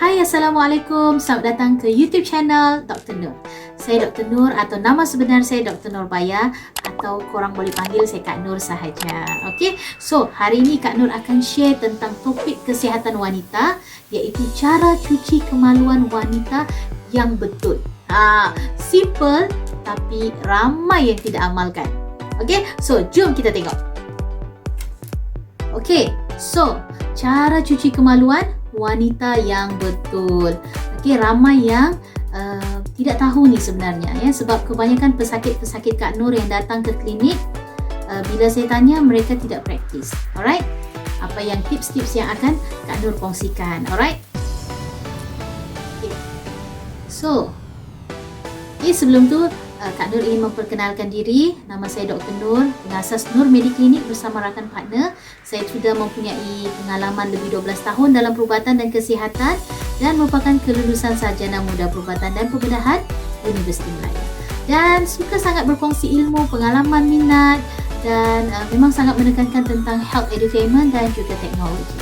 Hai, Assalamualaikum. Selamat datang ke YouTube channel Dr. Nur. Saya Dr. Nur atau nama sebenar saya Dr. Nurbaya atau korang boleh panggil saya Kak Nur sahaja. Okey, so hari ini Kak Nur akan share tentang topik kesihatan wanita, iaitu cara cuci kemaluan wanita yang betul. Simple tapi ramai yang tidak amalkan. Okey, so jom kita tengok. Okey, so cara cuci kemaluan wanita yang betul. Okey, ramai yang tidak tahu ni sebenarnya ya, sebab kebanyakan pesakit-pesakit Kak Nur yang datang ke klinik, bila saya tanya mereka tidak praktis. Alright? Apa yang tips-tips yang akan Kak Nur kongsikan. Alright? Okay. So, sebelum tu Kak Nur ingin memperkenalkan diri. Nama saya Dr. Nur, pengasas Nur Mediclinic bersama rakan partner. Saya sudah mempunyai pengalaman lebih 12 tahun dalam perubatan dan kesihatan dan merupakan kelulusan sarjana muda perubatan dan pembedahan Universiti Melayu. Dan suka sangat berkongsi ilmu, pengalaman, minat dan memang sangat menekankan tentang health edutainment dan juga teknologi.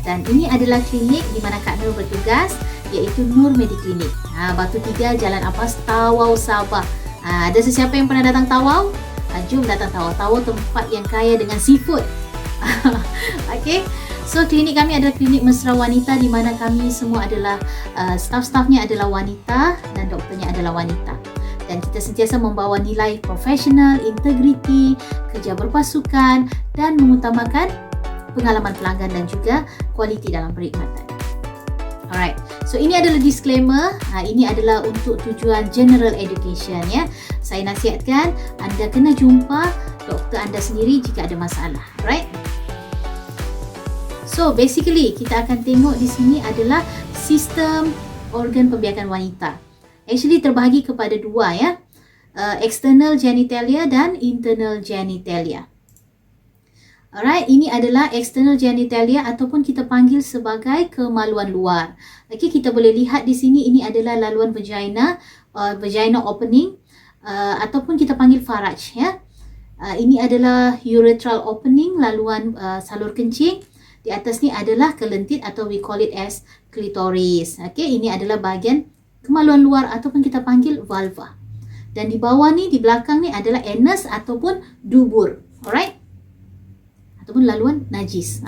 Dan ini adalah klinik di mana Kak Nur bertugas, iaitu Nur Mediclinic. Batu 3 Jalan Apas, Tawau, Sabah. Ada sesiapa yang pernah datang Tawau? Jom datang Tawau. Tawau tempat yang kaya dengan seafood. Okey. So klinik kami adalah klinik mesra wanita di mana kami semua adalah staff-staffnya adalah wanita dan doktornya adalah wanita. Dan kita sentiasa membawa nilai profesional, integriti, kerja berpasukan dan mengutamakan pengalaman pelanggan dan juga kualiti dalam perkhidmatan. Alright, so ini adalah disclaimer. Ini adalah untuk tujuan general education ya. Saya nasihatkan anda kena jumpa doktor anda sendiri jika ada masalah. Alright. So basically kita akan tengok di sini adalah sistem organ pembiakan wanita. Actually terbahagi kepada dua ya. External genitalia dan internal genitalia. Alright, ini adalah external genitalia ataupun kita panggil sebagai kemaluan luar. Okey, kita boleh lihat di sini ini adalah laluan vagina, vagina opening ataupun kita panggil faraj ya. Ini adalah urethral opening, laluan salur kencing. Di atas ni adalah kelentit atau we call it as clitoris. Okey, ini adalah bahagian kemaluan luar ataupun kita panggil vulva. Dan di bawah ni, di belakang ni adalah anus ataupun dubur. Alright? Ataupun laluan najis.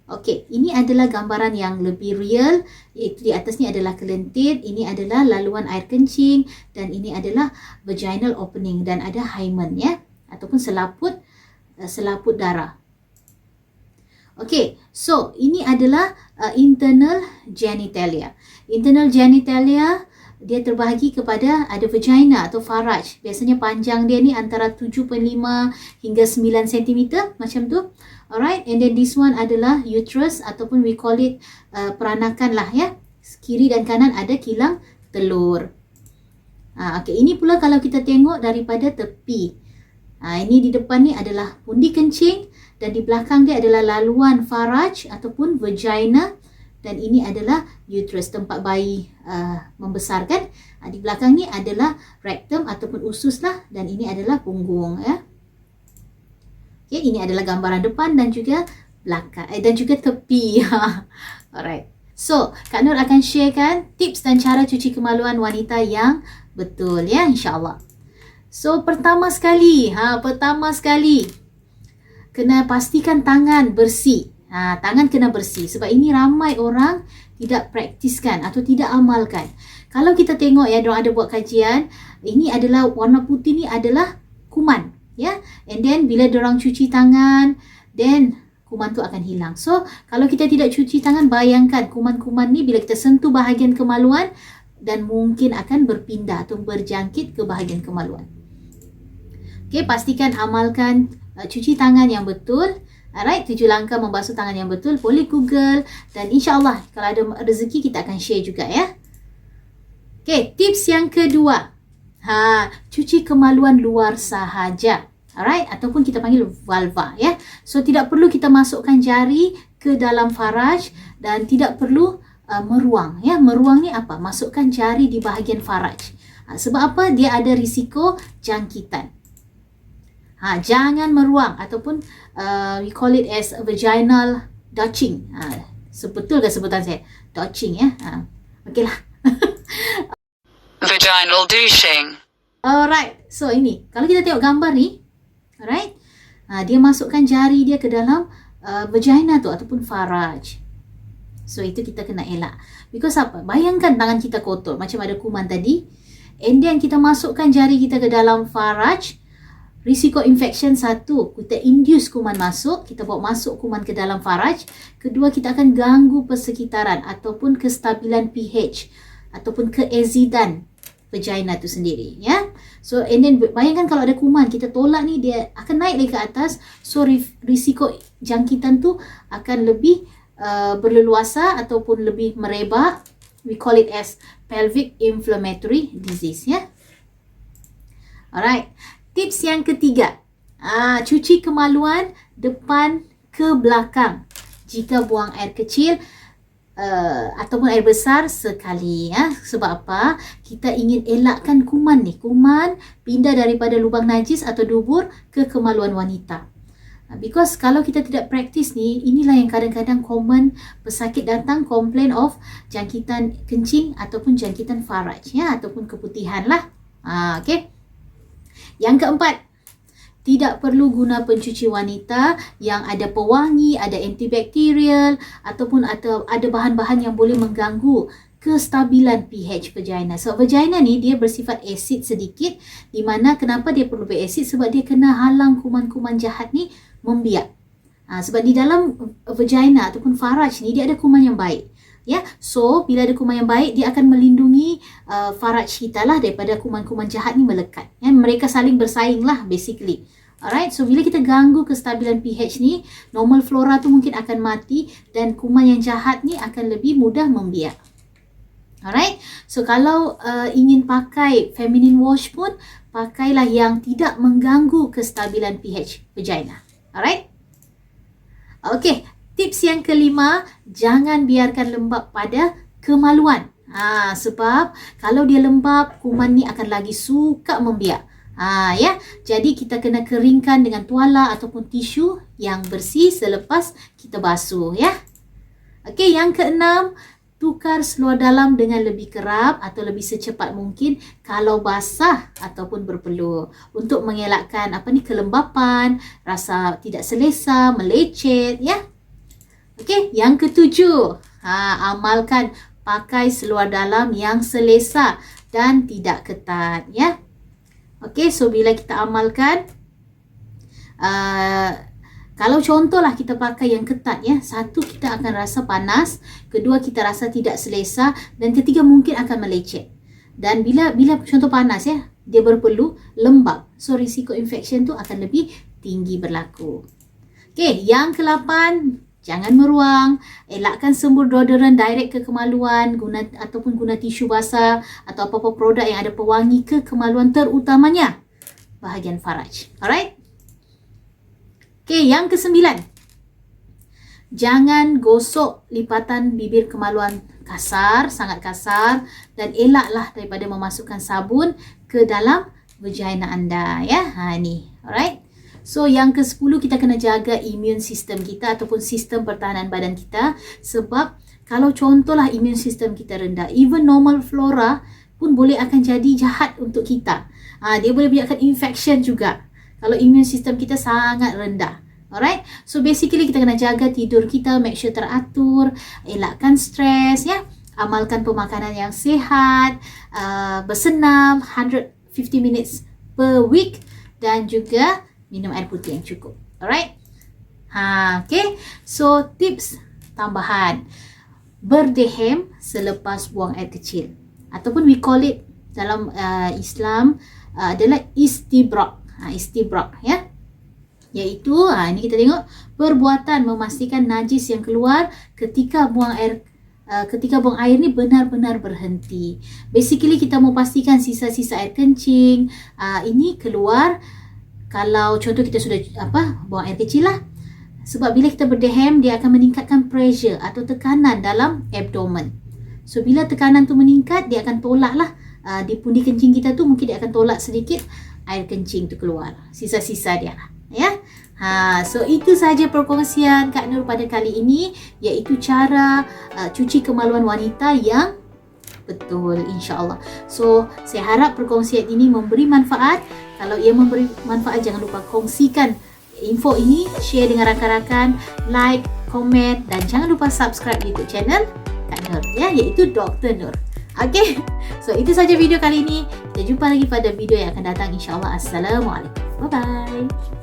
Okey, ini adalah gambaran yang lebih real, iaitu di atas ni adalah kelentit, ini adalah laluan air kencing dan ini adalah vaginal opening dan ada hymen ya, ataupun selaput darah. Okey, so ini adalah internal genitalia. Internal genitalia dia terbahagi kepada ada vagina atau faraj. Biasanya panjang dia ni antara 7.5 hingga 9 cm macam tu. Alright, and then this one adalah uterus ataupun we call it peranakan lah ya. Kiri dan kanan ada kilang telur. Okay, ini pula kalau kita tengok daripada tepi. Ini di depan ni adalah pundi kencing dan di belakang dia adalah laluan faraj ataupun vagina. Dan ini adalah uterus, tempat bayi membesar kan. Di belakang ni adalah rectum ataupun usus lah. Dan ini adalah punggung ya. Okay, ini adalah gambaran depan dan juga belakang dan juga tepi. Alright. So, Kak Nur akan sharekan tips dan cara cuci kemaluan wanita yang betul ya, insya-Allah. So, pertama sekali kena pastikan tangan bersih. Tangan kena bersih sebab ini ramai orang tidak praktiskan atau tidak amalkan. Kalau kita tengok ya, diorang ada buat kajian, ini adalah warna putih ni adalah kuman ya. And then bila diorang cuci tangan, then kuman tu akan hilang. So kalau kita tidak cuci tangan, bayangkan kuman-kuman ni bila kita sentuh bahagian kemaluan dan mungkin akan berpindah atau berjangkit ke bahagian kemaluan. Okey, pastikan amalkan cuci tangan yang betul. Alright, 7 langkah membasuh tangan yang betul. Boleh Google dan insya-Allah kalau ada rezeki kita akan share juga ya. Okey, tips yang kedua. Cuci kemaluan luar sahaja. Alright, ataupun kita panggil vulva ya. So tidak perlu kita masukkan jari ke dalam faraj dan tidak perlu meruang ya. Meruang ni apa? Masukkan jari di bahagian faraj. Sebab apa? Dia ada risiko jangkitan. Jangan meruang ataupun we call it as vaginal douching. Sebetul ke sebutan saya? Douching ya. Okeylah. Vaginal douching. Alright. So ini, kalau kita tengok gambar ni, alright. Dia masukkan jari dia ke dalam vagina tu ataupun faraj. So itu kita kena elak. Because apa? Bayangkan tangan kita kotor macam ada kuman tadi. And then kita masukkan jari kita ke dalam faraj. Risiko infection satu, kita induce kuman masuk, kita bawa masuk kuman ke dalam faraj. Kedua, kita akan ganggu persekitaran ataupun kestabilan pH ataupun keazidan vagina tu sendiri, ya. So and then bayangkan kalau ada kuman, kita tolak ni, dia akan naik lagi ke atas. So risiko jangkitan tu akan lebih berleluasa ataupun lebih merebak. We call it as pelvic inflammatory disease, ya. Alright. Tips yang ketiga, cuci kemaluan depan ke belakang jika buang air kecil ataupun air besar sekali, ya. Sebab apa? Kita ingin elakkan kuman ni. Kuman pindah daripada lubang najis atau dubur ke kemaluan wanita. Because kalau kita tidak praktis ni, inilah yang kadang-kadang common pesakit datang complain of jangkitan kencing ataupun jangkitan faraj, ya, ataupun keputihan lah. Okay. Yang keempat, tidak perlu guna pencuci wanita yang ada pewangi, ada antibakterial ataupun ada bahan-bahan yang boleh mengganggu kestabilan pH vagina. So vagina ni dia bersifat asid sedikit, di mana kenapa dia perlu berasid? Sebab dia kena halang kuman-kuman jahat ni membiak. Sebab di dalam vagina ataupun faraj ni dia ada kuman yang baik. Ya, so bila ada kuman yang baik, dia akan melindungi faraj kita lah daripada kuman-kuman jahat ni melekat. Ya, mereka saling bersaing lah basically. Alright, so bila kita ganggu kestabilan pH ni, normal flora tu mungkin akan mati dan kuman yang jahat ni akan lebih mudah membiak. Alright, so kalau ingin pakai feminine wash pun, pakailah yang tidak mengganggu kestabilan pH vagina. Alright, okay. Tips yang kelima, jangan biarkan lembab pada kemaluan. Sebab kalau dia lembab, kuman ni akan lagi suka membiak. Ya, jadi kita kena keringkan dengan tuala ataupun tisu yang bersih selepas kita basuh, ya. Okey, yang keenam, tukar seluar dalam dengan lebih kerap atau lebih secepat mungkin kalau basah ataupun berpeluh untuk mengelakkan kelembapan, rasa tidak selesa, melecet, ya. Okey, yang ketujuh, amalkan pakai seluar dalam yang selesa dan tidak ketat, ya. Okey, so bila kita amalkan, kalau contohlah kita pakai yang ketat, ya, satu kita akan rasa panas, kedua kita rasa tidak selesa, dan ketiga mungkin akan melecet. Dan bila contoh panas, ya, dia berpeluh, lembab, so risiko infection tu akan lebih tinggi berlaku. Okey, yang ke-8, jangan meruang, elakkan sembur deodoran direct ke kemaluan ataupun guna tisu basah atau apa-apa produk yang ada pewangi ke kemaluan, terutamanya bahagian faraj. Alright? Okay, yang ke-9. Jangan gosok lipatan bibir kemaluan kasar, sangat kasar, dan elaklah daripada memasukkan sabun ke dalam vagina anda, ya. Ni. Alright? So yang ke-10, kita kena jaga immune system kita ataupun sistem pertahanan badan kita. Sebab kalau contohlah immune system kita rendah, even normal flora pun boleh akan jadi jahat untuk kita. Dia boleh biarkan infection juga kalau immune system kita sangat rendah. Alright, so basically kita kena jaga tidur kita, make sure teratur, elakkan stres, ya. Amalkan pemakanan yang sihat, bersenam 150 minutes per week, dan juga minum air putih yang cukup. Alright? Okay. So, tips tambahan. Berdehem selepas buang air kecil. Ataupun we call it dalam Islam adalah istibrak. Istibrak, ya. Iaitu, ini kita tengok, perbuatan memastikan najis yang keluar ketika buang air ni benar-benar berhenti. Basically, kita mau pastikan sisa-sisa air kencing ini keluar. Kalau contoh kita sudah buang air kecil lah. Sebab bila kita berdehem, dia akan meningkatkan pressure atau tekanan dalam abdomen. So bila tekanan tu meningkat, dia akan tolak lah di pundi kencing kita tu, mungkin dia akan tolak sedikit air kencing tu keluar, sisa-sisa dia lah, ya. So itu sahaja perkongsian Kak Nur pada kali ini, iaitu cara cuci kemaluan wanita yang betul, insya-Allah. So, saya harap perkongsian ini memberi manfaat. Kalau ia memberi manfaat, jangan lupa kongsikan info ini, share dengan rakan-rakan, like, komen, dan jangan lupa subscribe YouTube channel Kak Nur, iaitu Dr. Nur. Okay, so itu saja video kali ini. Kita jumpa lagi pada video yang akan datang, insya-Allah. Assalamualaikum. Bye-bye.